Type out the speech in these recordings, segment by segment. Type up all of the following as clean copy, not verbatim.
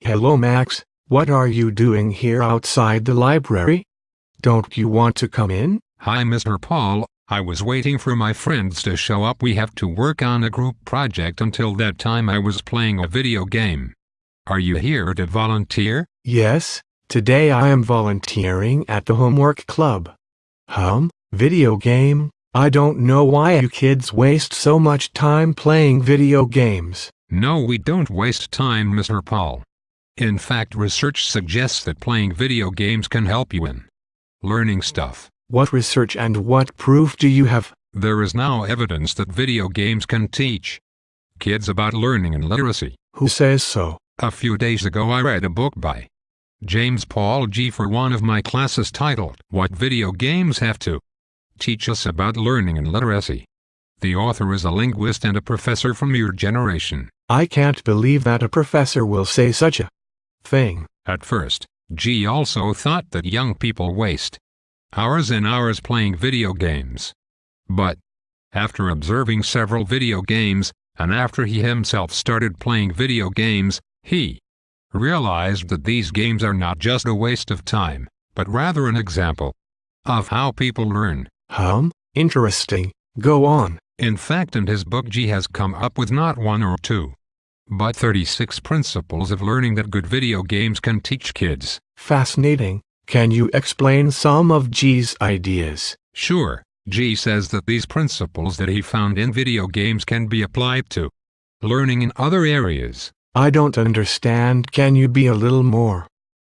Hello Max, what are you doing here outside the library? Don't you want to come in? Hi Mr. Paul, I was waiting for my friends to show up. We have to work on a group project. Until that time I was playing a video game. Are you here to volunteer? Yes, today I am volunteering at the homework club. Video game? I don't know why you kids waste so much time playing video games. No, we don't waste time, Mr. Paul. In fact, research suggests that playing video games can help you in learning stuff. What research and what proof do you have? There is now evidence that video games can teach kids about learning and literacy. Who says so? A few days ago I read a book by James Paul G. for one of my classes titled, "What Video Games Have to Teach Us About Learning and Literacy." The author is a linguist and a professor from your generation. I can't believe that a professor will say such a thing. At first, G also thought that young people waste hours and hours playing video games. But after observing several video games, and after he himself started playing video games, he realized that these games are not just a waste of time, but rather an example of how people learn. Interesting. Go on. In fact, in his book G has come up with not one or two, but 36 principles of learning that good video games can teach kids. Fascinating. Can you explain some of G's ideas? Sure. G says that these principles that he found in video games can be applied to learning in other areas. I don't understand. Can you be a little more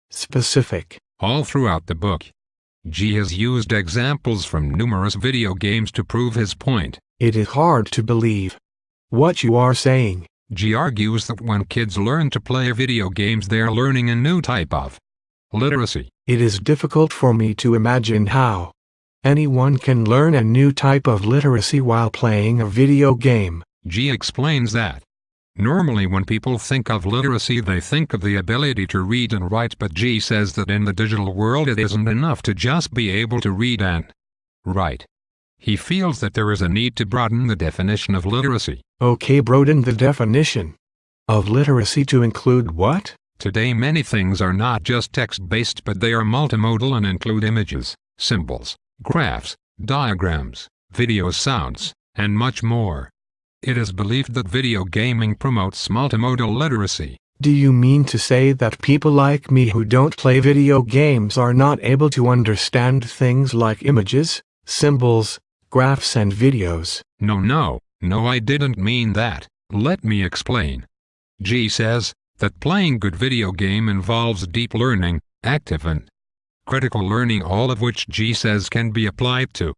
specific? All throughout the book, G has used examples from numerous video games to prove his point. It is hard to believe what you are saying. G argues that when kids learn to play video games, they are learning a new type of literacy. It is difficult for me to imagine how anyone can learn a new type of literacy while playing a video game. G explains that normally when people think of literacy, they think of the ability to read and write, but G says that in the digital world it isn't enough to just be able to read and write. He feels that there is a need to broaden the definition of literacy. Okay, broaden the definition of literacy to include what? Today many things are not just text-based, but they are multimodal and include images, symbols, graphs, diagrams, videos, sounds, and much more. It is believed that video gaming promotes multimodal literacy. Do you mean to say that people like me who don't play video games are not able to understand things like images, symbols, graphs and videos? No, I didn't mean that. Let me explain. G says that playing good video game involves deep learning, active and critical learning, all of which G says can be applied to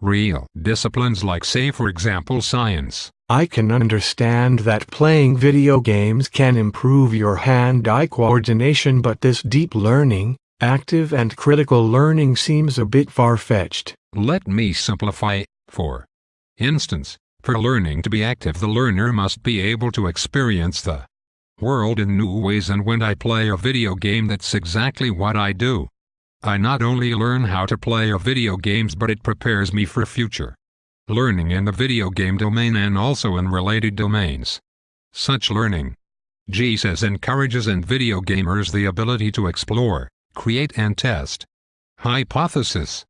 real disciplines like, say for example, science. I can understand that playing video games can improve your hand-eye coordination, but this deep learning, active and critical learning seems a bit far-fetched. Let me simplify. For instance, for learning to be active, the learner must be able to experience the world in new ways, and when I play a video game, that's exactly what I do. I not only learn how to play a video games, but it prepares me for future learning in the video game domain and also in related domains. Such learning, G says, encourages in video gamers the ability to explore, create and test hypotheses.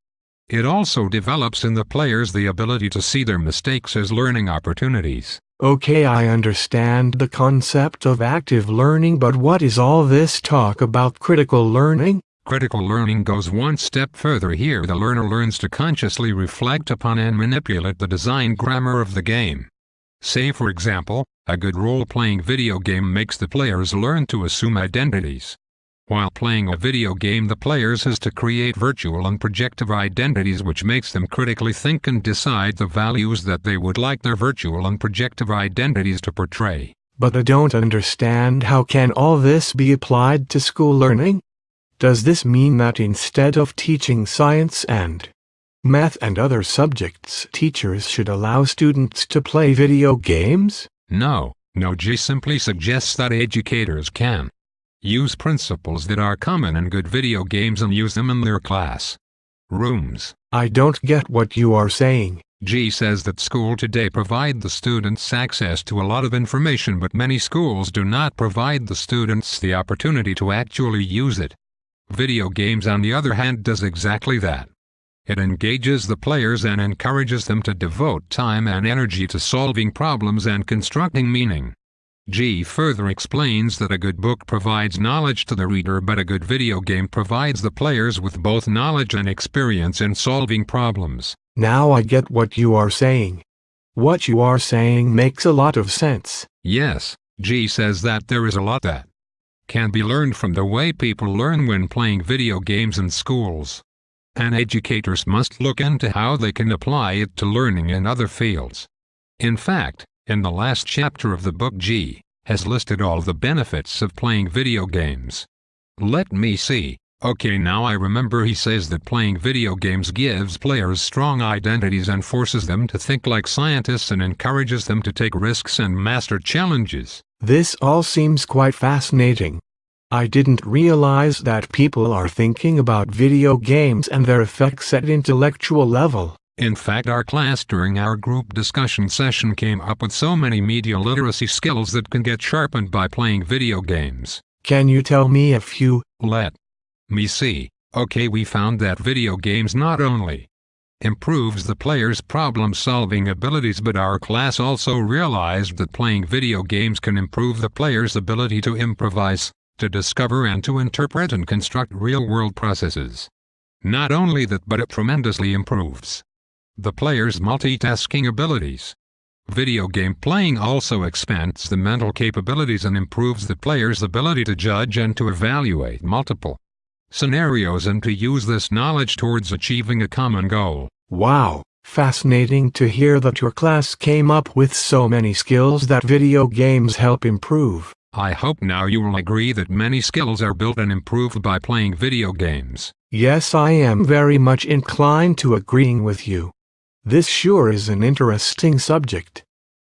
It also develops in the players the ability to see their mistakes as learning opportunities. Okay, I understand the concept of active learning, but what is all this talk about critical learning? Critical learning goes one step further. Here the learner learns to consciously reflect upon and manipulate the design grammar of the game. Say for example, a good role-playing video game makes the players learn to assume identities. While playing a video game, the players has to create virtual and projective identities, which makes them critically think and decide the values that they would like their virtual and projective identities to portray. But I don't understand, how can all this be applied to school learning? Does this mean that instead of teaching science and math and other subjects, teachers should allow students to play video games? No, G simply suggests that educators can use principles that are common in good video games and use them in their class rooms. I don't get what you are saying. G says that school today provide the students access to a lot of information, but many schools do not provide the students the opportunity to actually use it. Video games, on the other hand, does exactly that. It engages the players and encourages them to devote time and energy to solving problems and constructing meaning. G further explains that a good book provides knowledge to the reader, but a good video game provides the players with both knowledge and experience in solving problems. Now I get what you are saying. What you are saying makes a lot of sense. Yes, G says that there is a lot that can be learned from the way people learn when playing video games in schools. And educators must look into how they can apply it to learning in other fields. In fact, in the last chapter of the book, G has listed all the benefits of playing video games. Let me see. Okay, now I remember, he says that playing video games gives players strong identities and forces them to think like scientists and encourages them to take risks and master challenges. This all seems quite fascinating. I didn't realize that people are thinking about video games and their effects at intellectual level. In fact, our class during our group discussion session came up with so many media literacy skills that can get sharpened by playing video games. Can you tell me a few? Let me see. Okay, we found that video games not only improves the player's problem-solving abilities, but our class also realized that playing video games can improve the player's ability to improvise, to discover and to interpret and construct real-world processes. Not only that, but it tremendously improves the player's multitasking abilities. Video game playing also expands the mental capabilities and improves the player's ability to judge and to evaluate multiple scenarios and to use this knowledge towards achieving a common goal. Wow, fascinating to hear that your class came up with so many skills that video games help improve. I hope now you will agree that many skills are built and improved by playing video games. Yes, I am very much inclined to agreeing with you. This sure is an interesting subject.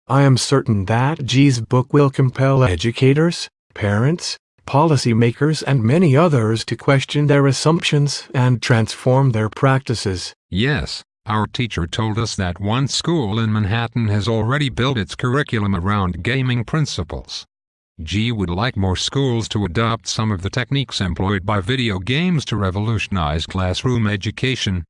I am certain that G's book will compel educators, parents, policymakers and many others to question their assumptions and transform their practices. Yes, our teacher told us that one school in Manhattan has already built its curriculum around gaming principles. G would like more schools to adopt some of the techniques employed by video games to revolutionize classroom education.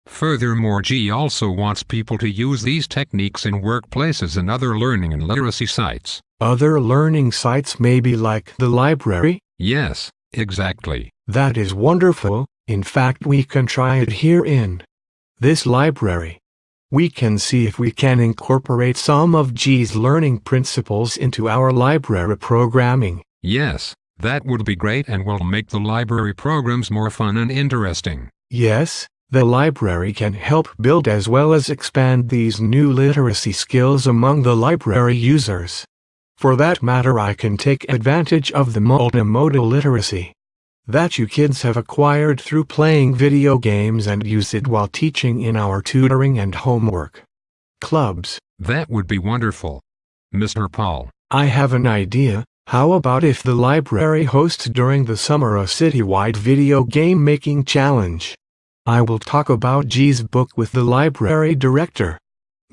Furthermore, G also wants people to use these techniques in workplaces and other learning and literacy sites. Other learning sites may be like the library? Yes, exactly. That is wonderful. In fact, we can try it here in this library. We can see if we can incorporate some of G's learning principles into our library programming. Yes, that would be great and will make the library programs more fun and interesting. Yes, the library can help build as well as expand these new literacy skills among the library users. For that matter, I can take advantage of the multimodal literacy that you kids have acquired through playing video games and use it while teaching in our tutoring and homework clubs. That would be wonderful, Mr. Paul. I have an idea. How about if the library hosts during the summer a citywide video game making challenge? I will talk about G's book with the library director.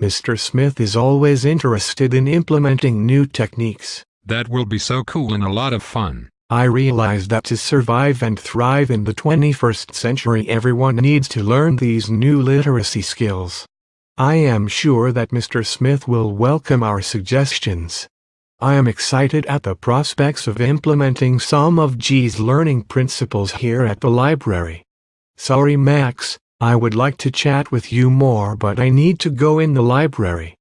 Mr. Smith is always interested in implementing new techniques. That will be so cool and a lot of fun. I realize that to survive and thrive in the 21st century, everyone needs to learn these new literacy skills. I am sure that Mr. Smith will welcome our suggestions. I am excited at the prospects of implementing some of G's learning principles here at the library. Sorry, Max, I would like to chat with you more, but I need to go in the library.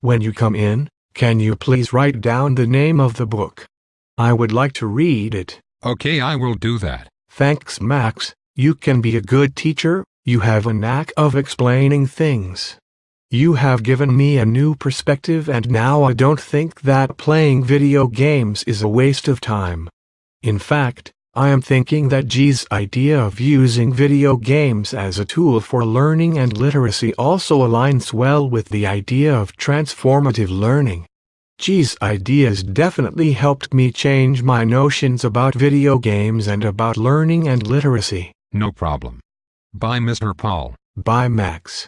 When you come in, can you please write down the name of the book? I would like to read it. Okay, I will do that. Thanks, Max. You can be a good teacher. You have a knack of explaining things. You have given me a new perspective, and now I don't think that playing video games is a waste of time. In fact, I am thinking that G's idea of using video games as a tool for learning and literacy also aligns well with the idea of transformative learning. G's ideas definitely helped me change my notions about video games and about learning and literacy. No problem. Bye, Mr. Paul. Bye, Max.